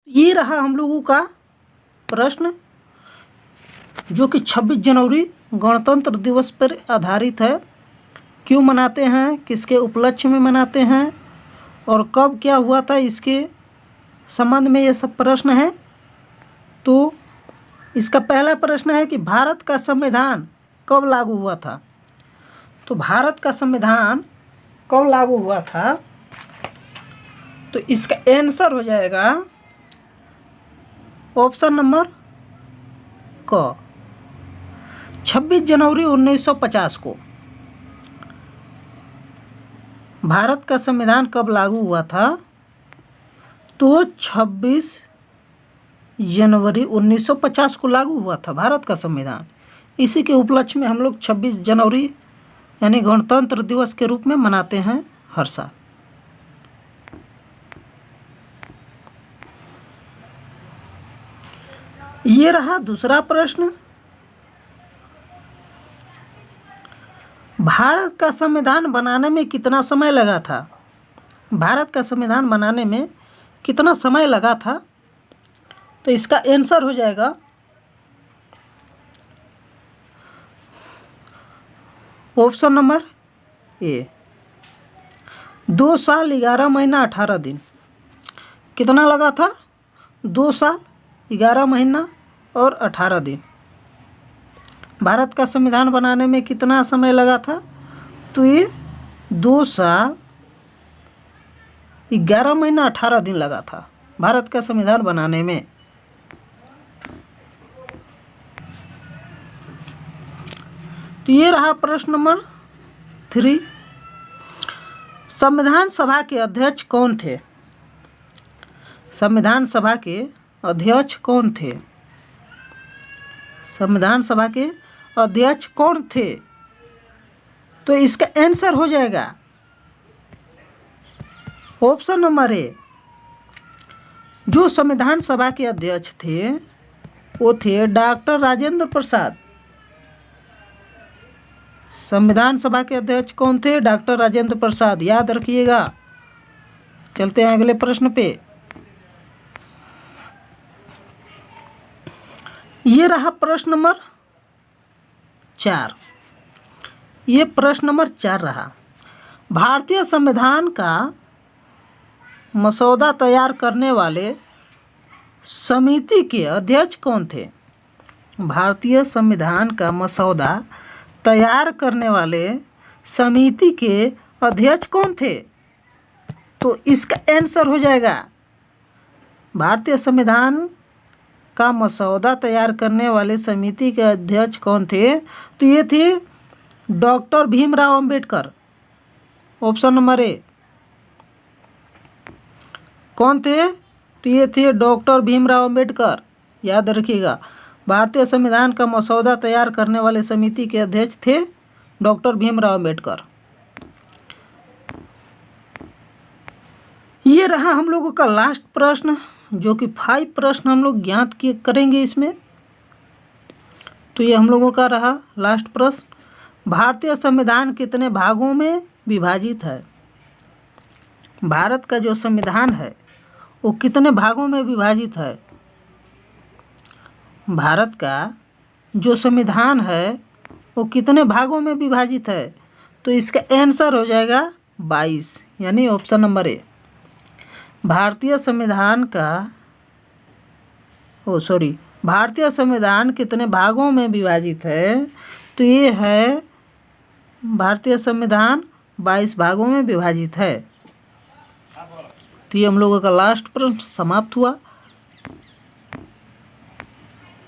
ये रहा हम लोगों का प्रश्न जो कि 26 जनवरी गणतंत्र दिवस पर आधारित है। क्यों मनाते हैं, किसके उपलक्ष्य में मनाते हैं और कब क्या हुआ था, इसके संबंध में ये सब प्रश्न है। तो इसका पहला प्रश्न है कि भारत का संविधान कब लागू हुआ था। तो भारत का संविधान कब लागू हुआ था, तो इसका आंसर हो जाएगा ऑप्शन नंबर क, 26 जनवरी 1950 को। भारत का संविधान कब लागू हुआ था, तो 26 जनवरी 1950 को लागू हुआ था भारत का संविधान। इसी के उपलक्ष्य में हम लोग 26 जनवरी यानी गणतंत्र दिवस के रूप में मनाते हैं हर साल। ये रहा दूसरा प्रश्न, भारत का संविधान बनाने में कितना समय लगा था। भारत का संविधान बनाने में कितना समय लगा था, तो इसका आंसर हो जाएगा ऑप्शन नंबर ए, 2 साल 11 महीना 18 दिन। कितना लगा था, 2 साल 11 महीना और 18 दिन। भारत का संविधान बनाने में कितना समय लगा था, तो ये 2 साल 11 महीना 18 दिन लगा था भारत का संविधान बनाने में। तो ये रहा प्रश्न नंबर 3, संविधान सभा के अध्यक्ष कौन थे। संविधान सभा के अध्यक्ष कौन थे, संविधान सभा के अध्यक्ष कौन थे, तो इसका आंसर हो जाएगा ऑप्शन नंबर ए। जो संविधान सभा के अध्यक्ष थे वो थे डॉक्टर राजेंद्र प्रसाद। संविधान सभा के अध्यक्ष कौन थे, डॉक्टर राजेंद्र प्रसाद, याद रखिएगा। चलते हैं अगले प्रश्न पे। ये रहा प्रश्न नंबर 4। ये प्रश्न नंबर 4 रहा, भारतीय संविधान का मसौदा तैयार करने वाले समिति के अध्यक्ष कौन थे। भारतीय संविधान का मसौदा तैयार करने वाले समिति के अध्यक्ष कौन थे, तो इसका आंसर हो जाएगा भारतीय संविधान का मसौदा तैयार करने वाले समिति के अध्यक्ष कौन थे, तो ये थे doctor Bhimrao Ambedkar. Option number A. कौन थे, तो ये थे डॉक्टर भीमराव अंबेडकर, याद रखिएगा। भारतीय संविधान का मसौदा तैयार करने वाले समिति के अध्यक्ष थे डॉक्टर भीमराव अंबेडकर। ये रहा हम लोगों का लास्ट प्रश्न, जो कि 5 प्रश्न हम लोग ज्ञात करेंगे इसमें। तो ये हम लोगों का रहा लास्ट प्रश्न, भारतीय संविधान कितने भागों में विभाजित है। भारत का जो संविधान है वो कितने भागों में विभाजित है। भारत का जो संविधान है वो कितने भागों में विभाजित है, तो इसका आंसर हो जाएगा 22, यानी ऑप्शन नंबर ए। भारतीय संविधान कितने भागों में विभाजित है, तो ये है भारतीय संविधान 22 भागों में विभाजित है। तो ये हम लोगों का लास्ट प्रश्न समाप्त हुआ।